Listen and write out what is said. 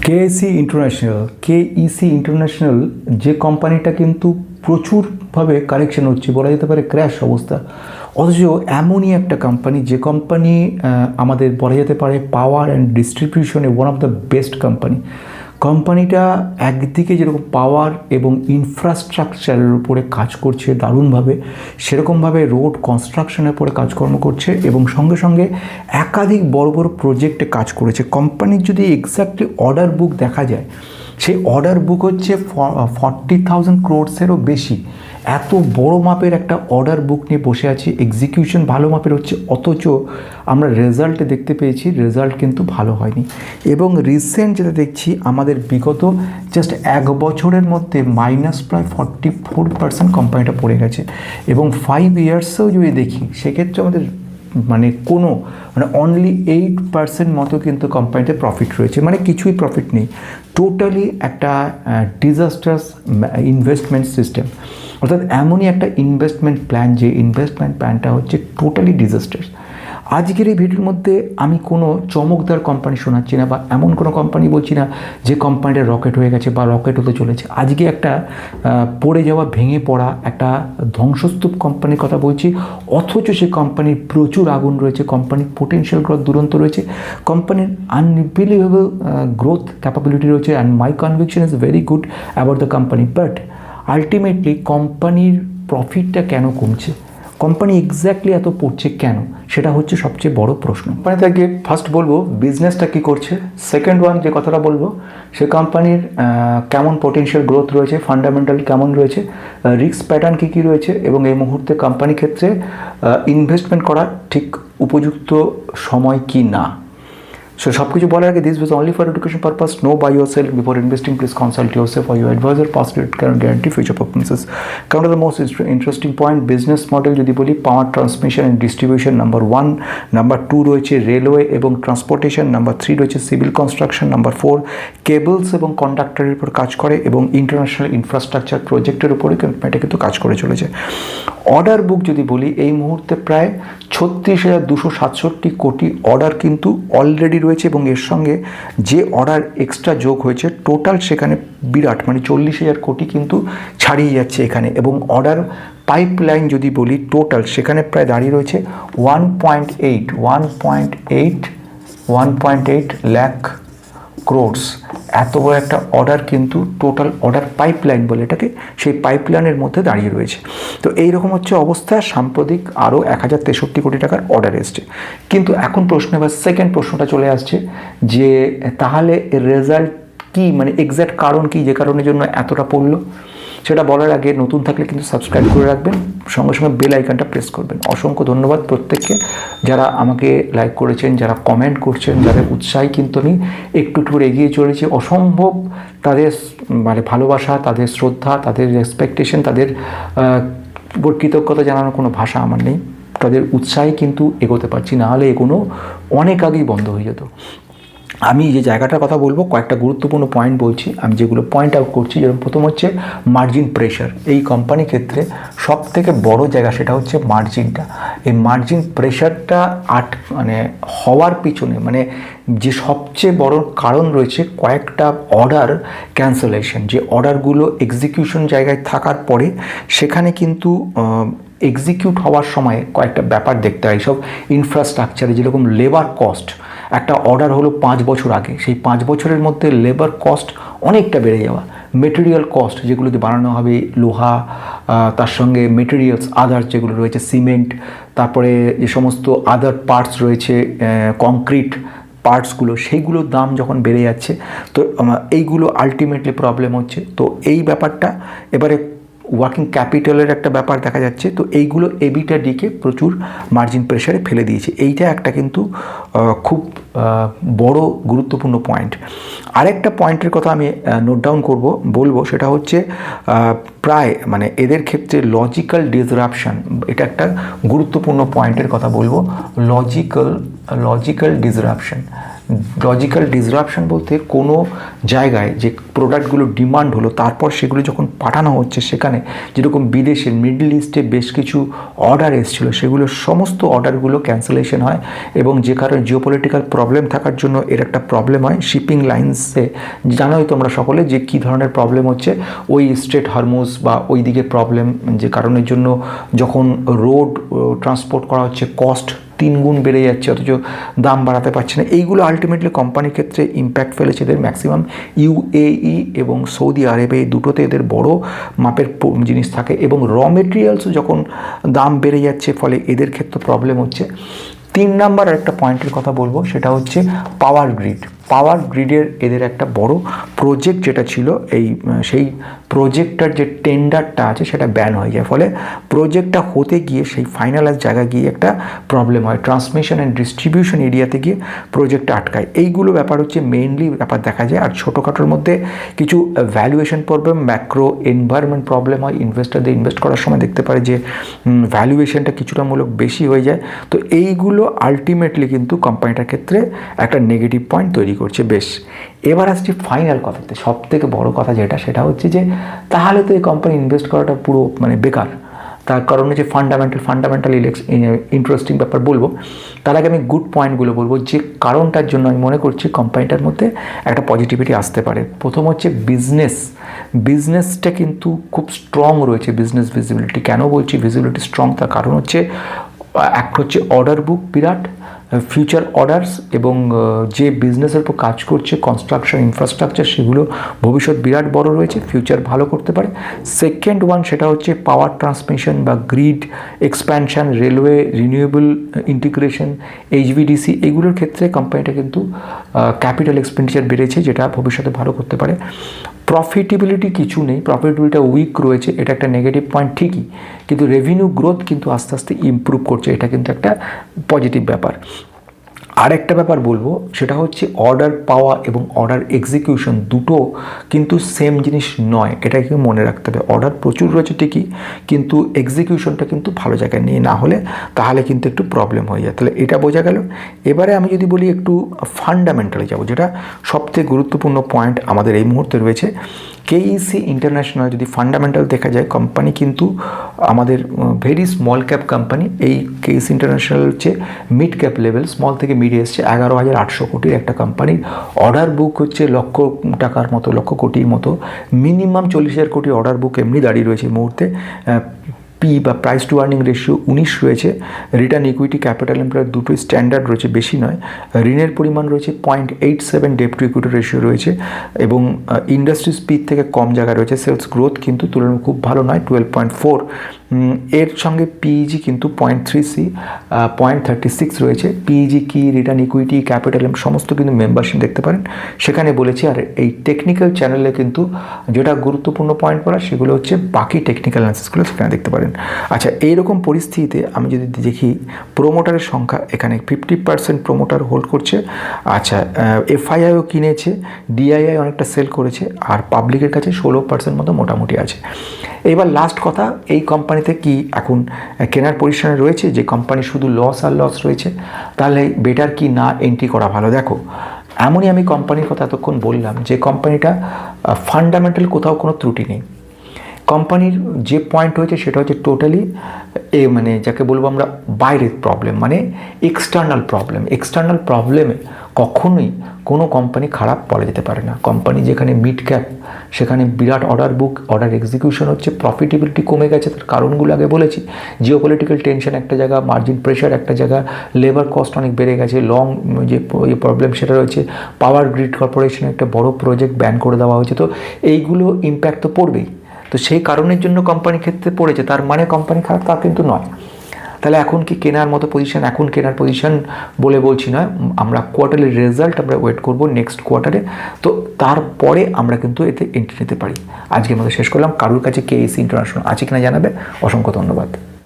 KC international যে কোম্পানিটা কিন্তু প্রচুরভাবে কারেকশন হচ্ছে, বলা যেতে পারে ক্র্যাশ অবস্থা, অথচ এমনই একটা কোম্পানি যে কোম্পানি আমাদের বলা যেতে পারে পাওয়ার অ্যান্ড ডিস্ট্রিবিউশনে ওয়ান অফ দ্য বেস্ট কোম্পানিটা একদিকে যেরকম পাওয়ার এবং ইনফ্রাস্ট্রাকচারের উপরে কাজ করছে দারুণভাবে, সেরকমভাবে রোড কনস্ট্রাকশনের উপরে কাজকর্ম করছে এবং সঙ্গে সঙ্গে একাধিক বড় বড় প্রজেক্টে কাজ করেছে। কোম্পানির যদি এক্স্যাক্টলি অর্ডার বুক দেখা যায়, সেই অর্ডার বুক হচ্ছে 40,000 ক্রোডসেরও বেশি। এত বড় মাপের একটা অর্ডার বুক নিয়ে বসে আছি, এক্সিকিউশন ভালো মাপের হচ্ছে, অথচ আমরা রেজাল্টে দেখতে পেয়েছি রেজাল্ট কিন্তু ভালো হয়নি। এবং রিসেন্ট যেটা দেখছি আমাদের বিগত জাস্ট 1 বছরের মধ্যে মাইনাস প্রায় 44% কোম্পানিটা পড়ে গেছে। এবং 5 ইয়ার্সেও যদি দেখি সেক্ষেত্রে আমাদের অনলি 8% মতো কিন্তু কোম্পানিতে প্রফিট রয়েছে, মানে কিছুই প্রফিট নেই। টোটালি একটা ডিজাস্টার্স ইনভেস্টমেন্ট সিস্টেম, অর্থাৎ এমনই একটা ইনভেস্টমেন্ট প্ল্যান যে ইনভেস্টমেন্ট প্ল্যানটা হচ্ছে টোটালি ডিজাস্টার্স। আজকের এই ভিডিওর মধ্যে আমি কোনো চমকদার কোম্পানি শোনাচ্ছি না বা এমন কোনো কোম্পানি বলছি না যে কোম্পানিটা রকেট হয়ে গেছে বা রকেট হতে চলেছে। আজকে একটা পড়ে যাওয়া, ভেঙে পড়া একটা ধ্বংসস্তূপ কোম্পানির কথা বলছি, অথচ সেই কোম্পানির প্রচুর আগুন রয়েছে, কোম্পানির পোটেনশিয়াল গ্রোথ দুরন্ত রয়েছে, কোম্পানির আনবিলিভেবল গ্রোথ ক্যাপাবিলিটি রয়েছে, and my conviction is very good about the company. But ultimately কোম্পানির প্রফিটটা কেন কমছে, কোম্পানি এক্স্যাক্টলি এত পড়ছে কেন, সেটা হচ্ছে সবচেয়ে বড় প্রশ্ন। কোম্পানি থেকে ফার্স্ট বলবো বিজনেসটা কী করছে, সেকেন্ড ওয়ান যে কথাটা বলবো সে কোম্পানির কেমন পোটেনশিয়াল গ্রোথ রয়েছে, ফান্ডামেন্টাল কেমন রয়েছে, রিস্ক প্যাটার্ন কী কী রয়েছে, এবং এই মুহূর্তে কোম্পানি ক্ষেত্রে ইনভেস্টমেন্ট করার ঠিক উপযুক্ত সময় কি না। So সব কিছু বলার আগে, this was only for education purpose, know by yourself before investing, please consult yourself or your advisor, past it can guarantee future performances. Come to the most interesting point, business model যদি বলি, power transmission and distribution number 1, number 2 রয়েছে railway এবং transportation, number 3 রয়েছে civil construction, number 4 cables এবং কন্ডাক্টরের উপর কাজ করে এবং ইন্টারন্যাশনাল ইনফ্রাস্ট্রাকচার প্রজেক্টের উপরে কোম্পানিটা কিন্তু কাজ করে চলেছে। অর্ডার বুক যদি বলি, এই মুহূর্তে প্রায় 36,267 কোটি অর্ডার কিন্তু অলরেডি রয়েছে এবং এর সঙ্গে যে অর্ডার এক্সট্রা যোগ হয়েছে টোটাল সেখানে বিরাট, মানে 40,000 কোটি কিন্তু ছাড়িয়ে যাচ্ছে এখানে। এবং অর্ডার পাইপলাইন যদি বলি টোটাল সেখানে প্রায় দাঁড়িয়ে রয়েছে 1.8 লাখ ক্রোডস। এত বড় একটা অর্ডার কিন্তু টোটাল অর্ডার পাইপলাইন বলে এটাকে, সেই পাইপলাইনের মধ্যে দাঁড়িয়ে রয়েছে। তো এইরকম হচ্ছে অবস্থা। সাম্প্রতিক আরও 1,063 কোটি টাকার অর্ডার এসছে। কিন্তু এখন প্রশ্ন, এবার সেকেন্ড প্রশ্নটা চলে আসছে যে তাহলে রেজাল্ট কি, মানে এক্স্যাক্ট কারণ কি যে কারণের জন্য এতটা পড়লো, সেটা বলার আগে নতুন থাকলে কিন্তু সাবস্ক্রাইব করে রাখবেন, সঙ্গে সঙ্গে বেল আইকনটা প্রেস করবেন। অসংখ্য ধন্যবাদ প্রত্যেককে যারা আমাকে লাইক করেছেন, যারা কমেন্ট করছেন, যাদের উৎসাহী কিন্তু আমি একটু এগিয়ে চলেছি। অসম্ভব তাদের মানে ভালোবাসা, তাদের শ্রদ্ধা, তাদের রেসপেকটেশন, তাদের কৃতজ্ঞতা জানানোর কোনো ভাষা আমার নেই। তাদের উৎসাহে কিন্তু এগোতে পারছি, না হলে এগোনো অনেক আগেই বন্ধ হয়ে যেত। আমি যে জায়গাটার কথা বলবো, কয়েকটা গুরুত্বপূর্ণ পয়েন্ট বলছি, আমি যেগুলো পয়েন্ট আউট করছি। যেমন প্রথম হচ্ছে মার্জিন প্রেশার। এই কোম্পানির ক্ষেত্রে সব থেকে বড় জায়গা সেটা হচ্ছে মার্জিনটা। এই মার্জিন প্রেশারটা হওয়ার পিছনে মানে যে সবচেয়ে বড় কারণ রয়েছে কয়েকটা অর্ডার ক্যান্সেলেশন। যে অর্ডারগুলো এক্সিকিউশন জায়গায় থাকার পরে সেখানে কিন্তু এক্সিকিউট হওয়ার সময় কয়েকটা ব্যাপার দেখতে হয়। সব ইনফ্রাস্ট্রাকচারে যেরকম লেবার কস্ট, একটা অর্ডার হলো 5 বছর আগে, সেই 5 বছরের মধ্যে লেবার কস্ট অনেকটা বেড়ে যাওয়া, মেটেরিয়াল কস্ট যেগুলোতে বানানো হবে, লোহা, তার সঙ্গে মেটেরিয়ালস আদার্স যেগুলো রয়েছে, সিমেন্ট, তারপরে যে সমস্ত আদার পার্টস রয়েছে, কংক্রিট পার্টসগুলো, সেইগুলোর দাম যখন বেড়ে যাচ্ছে, তো এইগুলো আলটিমেটলি প্রবলেম হচ্ছে। তো এই ব্যাপারটা এবারে ওয়ার্কিং ক্যাপিটালের একটা ব্যাপার দেখা যাচ্ছে। তো এইগুলো এবিটাডিকে প্রচুর মার্জিন প্রেশারে ফেলে দিয়েছে। এইটা একটা কিন্তু খুব বড় গুরুত্বপূর্ণ পয়েন্ট। আরেকটা পয়েন্টের কথা আমি নোট ডাউন বলবো, সেটা হচ্ছে প্রায় মানে এদের ক্ষেত্রে লজিক্যাল ডিসরাপশন, এটা একটা গুরুত্বপূর্ণ পয়েন্টের কথা বলবো। লজিক্যাল ডিসরাপশন লজিক্যাল ডিসরাপশন বলতে কোনো জায়গায় যে প্রোডাক্টগুলো ডিমান্ড হলো তারপর সেগুলো যখন পাঠানো হচ্ছে সেখানে যেরকম বিদেশের মিডল ইস্টে বেশ কিছু অর্ডার এসেছিলো সেগুলো সমস্ত অর্ডারগুলো ক্যান্সেলেশন হয় এবং যে কারণে জিওপলিটিক্যাল প্রবলেম থাকার জন্য এর একটা প্রবলেম হয় শিপিং লাইন্সে। জানোই তোমরা সকলে যে কী ধরনের প্রবলেম হচ্ছে ওই স্ট্রেট হরমুজ বা ওই দিকে প্রবলেম, যে কারণের জন্য যখন রোড ট্রান্সপোর্ট করা হচ্ছে কস্ট 3 গুণ বেড়ে যাচ্ছে অথচ দাম বাড়াতে পারছে না। এইগুলো আলটিমেটলি কোম্পানির ক্ষেত্রে ইম্প্যাক্ট ফেলেছে। এদের ম্যাক্সিমাম ইউএই এবং সৌদি আরবে এই দুটোতে এদের বড় মাপের জিনিস থাকে এবং র মেটেরিয়ালসও যখন দাম বেড়ে যাচ্ছে ফলে এদের ক্ষেত্রে প্রবলেম হচ্ছে। 3 নাম্বার একটা পয়েন্টের কথা বলবো, সেটা হচ্ছে পাওয়ার গ্রিড। পাওয়ার গ্রিডের এদের একটা বড় প্রজেক্ট যেটা ছিল সেই প্রজেক্টটার যে টেন্ডারটা আছে সেটা ব্যান হয়ে যায়, ফলে প্রজেক্টটা হতে গিয়ে সেই ফাইনালাইজ জায়গায় গিয়ে একটা প্রবলেম হয়, ট্রান্সমিশন অ্যান্ড ডিস্ট্রিবিউশন এরিয়াতে গিয়ে প্রজেক্টটা আটকায়। এইগুলো ব্যাপার হচ্ছে মেইনলি ব্যাপার দেখা যায়। আর ছোটোখাটোর মধ্যে কিছু valuation problem, macro environment problem হয়। ইনভেস্টারদের ইনভেস্ট করার সময় দেখতে পারে যে ভ্যালুয়েশনটা কিছুটা মূলক বেশি হয়ে যায়। তো এইগুলো আলটিমেটলি কিন্তু কোম্পানিটার ক্ষেত্রে একটা নেগেটিভ পয়েন্ট তৈরি করছে। বেশ, এবার আসছি ফাইনাল কথাতে। সব থেকে বড় কথা যেটা, সেটা হচ্ছে যে তাহলে তো এই কোম্পানি ইনভেস্ট করাটা পুরো বেকার। তার কারণ হচ্ছে ফান্ডামেন্টাল ইন্টারেস্টিং ব্যাপার বলবো। তার আগে আমি গুড পয়েন্টগুলো বলবো যে কারণটার জন্য আমি মনে করছি কোম্পানিটার মধ্যে একটা পজিটিভিটি আসতে পারে। প্রথম হচ্ছে বিজনেসটা কিন্তু খুব স্ট্রং রয়েছে, বিজনেস ভিজিবিলিটি। কেন বলছি ভিজিবিলিটি স্ট্রং? তার কারণ হচ্ছে একটা হচ্ছে অর্ডার বুক বিরাট, ফিউচার অর্ডার্স এবং যে বিজনেসের উপর কাজ করছে কনস্ট্রাকশন ইনফ্রাস্ট্রাকচার সেগুলো ভবিষ্যৎ বিরাট বড় রয়েছে, ফিউচার ভালো করতে পারে। সেকেন্ড ওয়ান সেটা হচ্ছে পাওয়ার ট্রান্সমিশন বা grid expansion, railway renewable integration, HVDC, এগুলোর ক্ষেত্রে কোম্পানিটা কিন্তু ক্যাপিটাল এক্সপেন্ডিচার বেড়েছে যেটা ভবিষ্যতে ভালো করতে পারে। প্রফিটেবিলিটি কিছু নেই, প্রফিটেবিলিটিটা উইক রয়েছে, এটা একটা নেগেটিভ পয়েন্ট ঠিকই, কিন্তু রেভিনিউ গ্রোথ কিন্তু আস্তে আস্তে ইমপ্রুভ করছে, এটা কিন্তু একটা পজিটিভ ব্যাপার। আরেকটা ব্যাপার বলবো সেটা হচ্ছে অর্ডার পাওয়া এবং অর্ডার এক্সিকিউশন দুটো কিন্তু সেম জিনিস নয়, এটাকে মনে রাখতে হবে। অর্ডার প্রচুর রয়েছে ঠিকই, কিন্তু এক্সিকিউশনটা কিন্তু ভালো জায়গায় নিয়ে না হলে তাহলে কিন্তু একটু প্রবলেম হয়ে যায়। তাহলে এটা বোঝা গেল। এবারে আমি যদি বলি একটু ফান্ডামেন্টালে যাব, যেটা সবথেকে গুরুত্বপূর্ণ পয়েন্ট আমাদের এই মুহূর্তে রয়েছে। কেইসি ইন্টারন্যাশনাল যদি ফান্ডামেন্টাল দেখা যায়, কোম্পানি কিন্তু আমাদের ভেরি স্মল ক্যাপ কোম্পানি। এই কেইসি ইন্টারন্যাশনাল হচ্ছে মিড ক্যাপ লেভেল, স্মল থেকে মিডে এসছে। 11,800 কোটির একটা কোম্পানির অর্ডার বুক হচ্ছে লক্ষ কোটির মতো, মিনিমাম 40,000 কোটি অর্ডার বুক এমনি দাঁড়িয়ে রয়েছে এই মুহূর্তে। পি বা প্রাইস টু আর্নিং রেশিও 19 রয়েছে। রিটার্ন ইকুইটি ক্যাপিটাল এমপ্লয়েড দুটোই স্ট্যান্ডার্ড রয়েছে, বেশি নয়। ঋণের পরিমাণ রয়েছে 0.87, ডেট টু ইকুইটি রেশিও রয়েছে এবং ইন্ডাস্ট্রি স্পিড থেকে কম জায়গায় রয়েছে। সেলস গ্রোথ কিন্তু তুলনায় খুব ভালো নয়, 12.4। এর সঙ্গে পিইজি কিন্তু 0.3, 0.36 রয়েছে। পিইজি কি, রিটার্ন ইকুইটি, ক্যাপিটাল সমস্ত কিন্তু মেম্বারশিপ দেখতে পারেন সেখানে বলেছি। আর এই টেকনিক্যাল চ্যানেলে কিন্তু যেটা গুরুত্বপূর্ণ পয়েন্ট বলা সেগুলো হচ্ছে বাকি টেকনিক্যাল অ্যানালিসিসগুলো সেখানে দেখতে পারেন। আচ্ছা, এইরকম পরিস্থিতিতে আমি যদি দেখি প্রোমোটারের সংখ্যা, এখানে 50% প্রোমোটার হোল্ড করছে। আচ্ছা, এফআইআইও কিনেছে, ডিআইআই অনেকটা সেল করেছে, আর পাবলিকের কাছে 16% মতো মোটামুটি আছে। এবার লাস্ট কথা, এই কোম্পানিতে কি এখন কেনার পজিশনে রয়েছে? যে কোম্পানি শুধু লস আর লস রয়েছে, তাহলে বেটার কি না এন্ট্রি করা ভালো? দেখো, এমনই আমি কোম্পানির কথা এতক্ষণ বললাম যে কোম্পানিটা ফান্ডামেন্টাল কোথাও কোনো ত্রুটি নেই। কোম্পানির যে পয়েন্ট হয়েছে সেটা হচ্ছে টোটালি যাকে বলবো আমরা বাইরের প্রবলেম, এক্সটার্নাল প্রবলেমে কখনোই কোনো কোম্পানি খারাপ বলা যেতে পারে না। কোম্পানি যেখানে মিড ক্যাপ সেখানে বিরাট অর্ডার বুক, অর্ডার এক্সিকিউশন হচ্ছে, প্রফিটেবিলিটি কমে গেছে। তার কারণগুলো আগে বলেছি, জিওপলিটিক্যাল টেনশন একটা জায়গা, মার্জিন প্রেশার একটা জায়গা, লেবার কস্ট অনেক বেড়ে গেছে, যে প্রবলেম সেটা রয়েছে, পাওয়ার গ্রিড কর্পোরেশনের একটা বড় প্রজেক্ট ব্যান করে দেওয়া হয়েছে। তো এইগুলো ইম্প্যাক্ট তো পড়বেই। তো সেই কারণের জন্য কোম্পানির ক্ষেত্রে পড়েছে, তার মানে কোম্পানি খারাপ তা কিন্তু নয়। তাহলে এখন কি কেনার মতো পজিশন? এখন কেনার পজিশন বলে বলছি নয়, আমরা কোয়ার্টারলি রেজাল্ট আমরা ওয়েট করব নেক্সট কোয়ার্টারে, তো তারপরে আমরা কিন্তু এতে এন্ট্রি নিতে পারি। আজকের মতো শেষ করলাম। কারোর কাছে কেইসি ইন্টারন্যাশনাল আছে কিনা জানাবে। অসংখ্য ধন্যবাদ।